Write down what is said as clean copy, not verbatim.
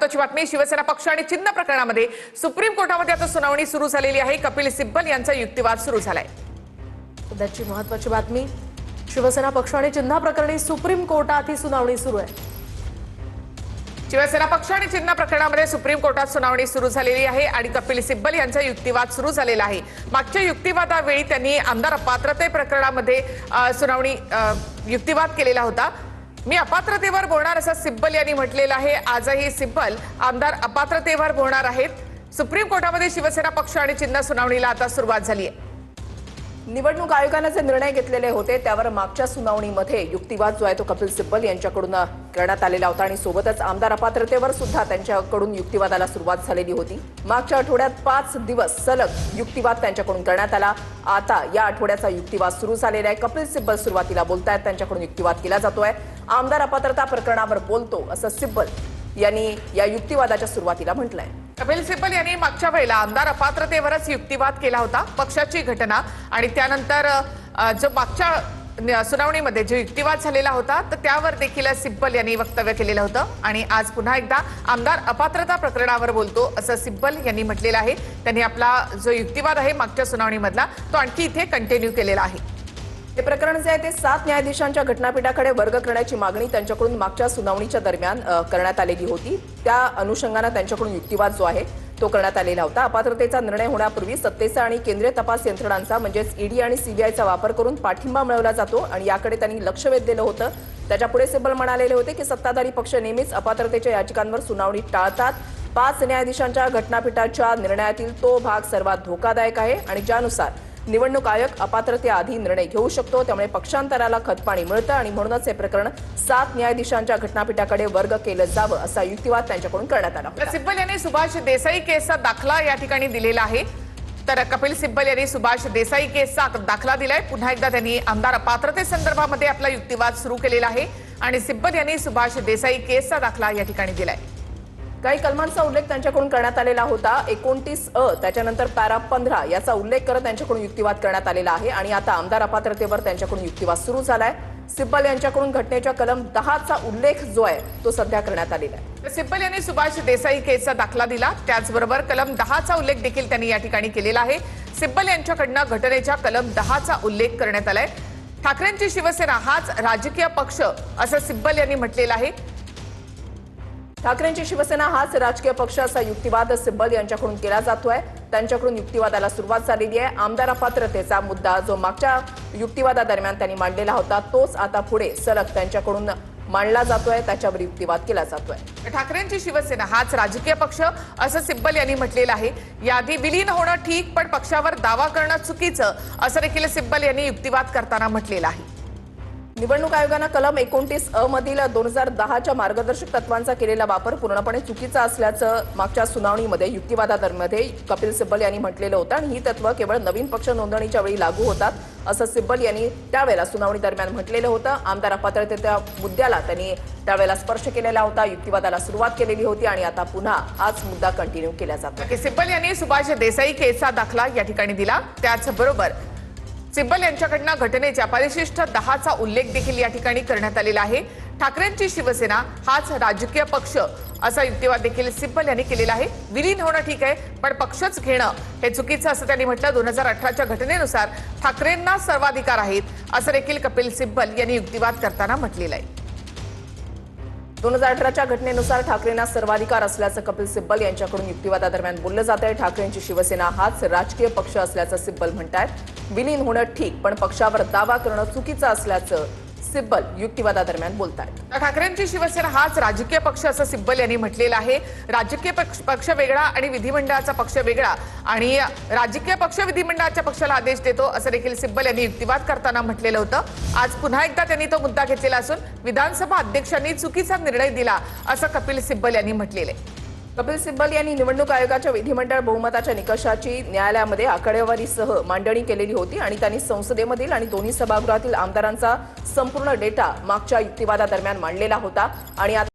महत्त्वाची बातमी शिवसेना पक्ष आणि चिन्ह प्रकरणामध्ये सुप्रीम कोर्टामध्ये आता सुनावणी सुरू झालेली आहे। कपिल सिब्बल यांचा युक्तिवाद सुरू झालाय। सध्याची महत्त्वाची बातमी शिवसेना पक्ष आणि चिन्ह प्रकरणी सुप्रीम कोर्टात ही सुनावणी सुरू आहे। शिवसेना पक्ष आणि चिन्ह प्रकरणामध्ये सुप्रीम कोर्टात सुनावणी सुरू झालेली आहे आणि कपिल सिब्बल यांचा युक्तिवाद सुरू झालेला आहे। मागच्या युक्तिवादावेळी त्यांनी आमदार अपात्रते प्रकरणामध्ये युक्तिवाद केलेला होता। मी अपात्रतेवर बोलणार असं सिब्बल यांनी म्हटलेलं आहे। आजही सिब्बल आमदार अपात्रतेवर बोलणार आहेत। सुप्रीम कोर्टामध्ये शिवसेना पक्ष आणि चिन्ह सुनावणीला आता सुरुवात झाली आहे। निवडणूक आयोगाने जे निर्णय घेतलेले होते त्यावर मागच्या सुनावणीमध्ये युक्तिवाद जो आहे तो कपिल सिब्बल यांच्याकडून करण्यात आलेला होता आणि सोबतच आमदार अपात्रतेवर सुद्धा त्यांच्याकडून युक्तिवादाला सुरुवात झालेली होती। मागच्या आठवड्यात 5 दिवस सलग युक्तिवाद त्यांच्याकडून करण्यात आला। आता या आठवड्याचा युक्तिवाद सुरू झालेला आहे। कपिल सिब्बल सुरुवातीला बोलतायत, त्यांच्याकडून युक्तिवाद केला जातोय। आमदार अपात्रता प्रकरणावर बोलतो असं सिब्बल यांनी या युक्तिवादाच्या सुरुवातीला म्हटलंय। कपिल सिब्बल यांनी मागच्या वेळेला आमदार अपात्रतेवरच युक्तिवाद केला होता। पक्षाची घटना आणि त्यानंतर जो मागच्या सुनावणीमध्ये जो युक्तिवाद झालेला होता तर त्यावर देखील सिब्बल यांनी वक्तव्य केलेलं होतं आणि आज पुन्हा एकदा आमदार अपात्रता प्रकरणावर बोलतो असं सिब्बल यांनी म्हटलेलं आहे। त्यांनी आपला जो युक्तिवाद आहे मागच्या सुनावणीमधला तो आणखी इथे कंटिन्यू केलेला आहे। हे प्रकरण जे आहे ते 7 न्यायाधीशांच्या घटनापीठाकडे वर्ग करण्याची मागणी त्यांच्याकडून मागच्या सुनावणीच्या दरम्यान करण्यात आलेली होती। त्या अनुषंगाने त्यांच्याकडून युक्तिवाद जो आहे तो करण्यात आलेला होता। अपात्रतेचा निर्णय होण्यापूर्वी सत्तेचा आणि केंद्रीय तपास यंत्रणांचा म्हणजेच ईडी आणि सीबीआयचा वापर करून पाठिंबा मिळवला जातो आणि याकडे त्यांनी लक्ष वेधलेलं होतं। त्याच्यापुढे सिब्बल म्हणालेले होते की सत्ताधारी पक्ष नेहमीच अपात्रतेच्या याचिकांवर सुनावणी टाळतात। 5 न्यायाधीशांच्या घटनापीठाच्या निर्णयातील तो भाग सर्वात धोकादायक आहे आणि ज्यानुसार निवडणूक आयोग अपात्रतेआधी निर्णय घेऊ शकतो। त्यामुळे पक्षांतराला खतपाणी मिळतं आणि म्हणूनच हे प्रकरण 7 न्यायाधीशांच्या घटनापीठाकडे वर्ग केलं जावं असा युक्तिवाद त्यांच्याकडून करण्यात आला। सिब्बल यांनी सुभाष देसाई केसचा दाखला या ठिकाणी दिलेला आहे। तर कपिल सिब्बल यांनी सुभाष देसाई केसचा दाखला दिलाय। पुन्हा एकदा त्यांनी आमदार अपात्रते संदर्भामध्ये आपला युक्तिवाद सुरू केलेला आहे आणि सिब्बल यांनी सुभाष देसाई केसचा दाखला या ठिकाणी दिलाय। काही कलमांचा उल्लेख त्यांच्याकडून करण्यात आलेला होता। 29 त्याच्यानंतर पॅरा 15 याचा उल्लेख करत त्यांच्याकडून युक्तिवाद करण्यात आलेला आहे आणि आता आमदार अपात्रतेवर त्यांच्याकडून युक्तिवाद सुरू झालाय। सिब्बल यांच्याकडून घटनेच्या कलम 10चा उल्लेख जो आहे तो सध्या करण्यात आलेला आहे। सिब्बल यांनी सुभाष देसाई केसचा दाखला दिला, त्याचबरोबर कलम 10चा उल्लेख देखील त्यांनी या ठिकाणी केलेला आहे। सिब्बल यांच्याकडनं घटनेच्या कलम 10चा उल्लेख करण्यात आलाय। ठाकरेंची शिवसेना हाच राजकीय पक्ष असं सिब्बल यांनी म्हटलेलं आहे। ठाकरेंची शिवसेना हाच राजकीय पक्ष असा युक्तिवाद सिब्बल यांच्याकडून केला जातोय। त्यांच्याकडून युक्तिवादाला सुरुवात झालेली आहे। आमदार अपात्रतेचा मुद्दा जो मागच्या युक्तिवादादरम्यान त्यांनी मांडलेला होता तोच आता पुढे सलग त्यांच्याकडून मांडला जातोय, त्याच्यावर युक्तिवाद केला जातोय। ठाकरेंची शिवसेना हाच राजकीय पक्ष असं सिब्बल यांनी म्हटलेलं आहे। यादी विलीन होणं ठीक पण पक्षावर दावा करणं चुकीचं असं देखील सिब्बल यांनी युक्तिवाद करताना म्हटलेलं आहे। निवडणूक आयोगाने कलम 29 मधील 2010च्या मार्गदर्शक तत्वांचा केलेला वापर पूर्णपणे चुकीचा असल्याचं मागच्या सुनावणीमध्ये युक्तिवादामध्ये कपिल सिब्बल यांनी म्हटलेलं होतं आणि ही तत्व केवळ नवीन पक्ष नोंदणीच्या वेळी लागू होतात असं सिब्बल यांनी त्यावेळेला सुनावणी दरम्यान म्हटलेलं होतं। आमदार अपात्रतेच्या मुद्द्याला त्यांनी त्यावेळेला स्पर्श केलेला होता, युक्तिवादाला सुरुवात केलेली होती आणि आता पुन्हा हाच मुद्दा कंटिन्यू केला जातो। सिब्बल यांनी सुभाष देसाई केसचा दाखला या ठिकाणी दिला, त्याचबरोबर सिब्बल यांच्याकडनं घटनेच्या परिशिष्ट 10चा उल्लेख देखील या ठिकाणी करण्यात आलेला आहे। ठाकरेंची शिवसेना हाच राजकीय पक्ष असा युक्तिवाद देखील सिब्बल यांनी केलेला आहे। विलीन होणं ठीक आहे पण पक्षच घेणं हे चुकीचं असं त्यांनी म्हटलं। 2018च्या घटनेनुसार ठाकरेंना सर्वाधिकार आहेत असं देखील कपिल सिब्बल यांनी युक्तिवाद करताना म्हटलेलं आहे। 2018च्या घटनेनुसार ठाकरेंना सर्वाधिकार असल्याचं कपिल सिब्बल यांच्याकडून युक्तिवादादरम्यान बोललं जात आहे। ठाकरेंची शिवसेना हाच राजकीय पक्ष असल्याचं सिब्बल म्हणतात। विलीन होणं ठीक पण पक्षावर दावा करणं चुकीचं असल्याचं सिब्बल युक्तिवादादरम्यान बोलतात। ठाकरेंची शिवसेना हाच राजकीय पक्ष असं सिब्बल यांनी म्हटलेलं आहे। राजकीय पक्ष वेगळा आणि विधिमंडळाचा पक्ष वेगळा आणि राजकीय पक्ष विधिमंडळाच्या पक्षाला आदेश देतो असं देखील सिब्बल यांनी युक्तिवाद करताना म्हटलेलं होतं। आज पुन्हा एकदा त्यांनी तो मुद्दा घेतलेला असून विधानसभा अध्यक्षांनी चुकीचा निर्णय दिला असं कपिल सिब्बल यांनी म्हटलेलं आहे। कपिल सिब्बल यांनी निवडणूक आयोगाच्या विधिमंडळ बहुमताच्या निकषाची न्यायालयामध्ये आकडेवारीसह मांडणी केलेली होती आणि त्यांनी संसदेमधील आणि दोन्ही सभागृहातील आमदारांचा संपूर्ण डेटा मागच्या युक्तिवादादरम्यान मांडलेला होता आणि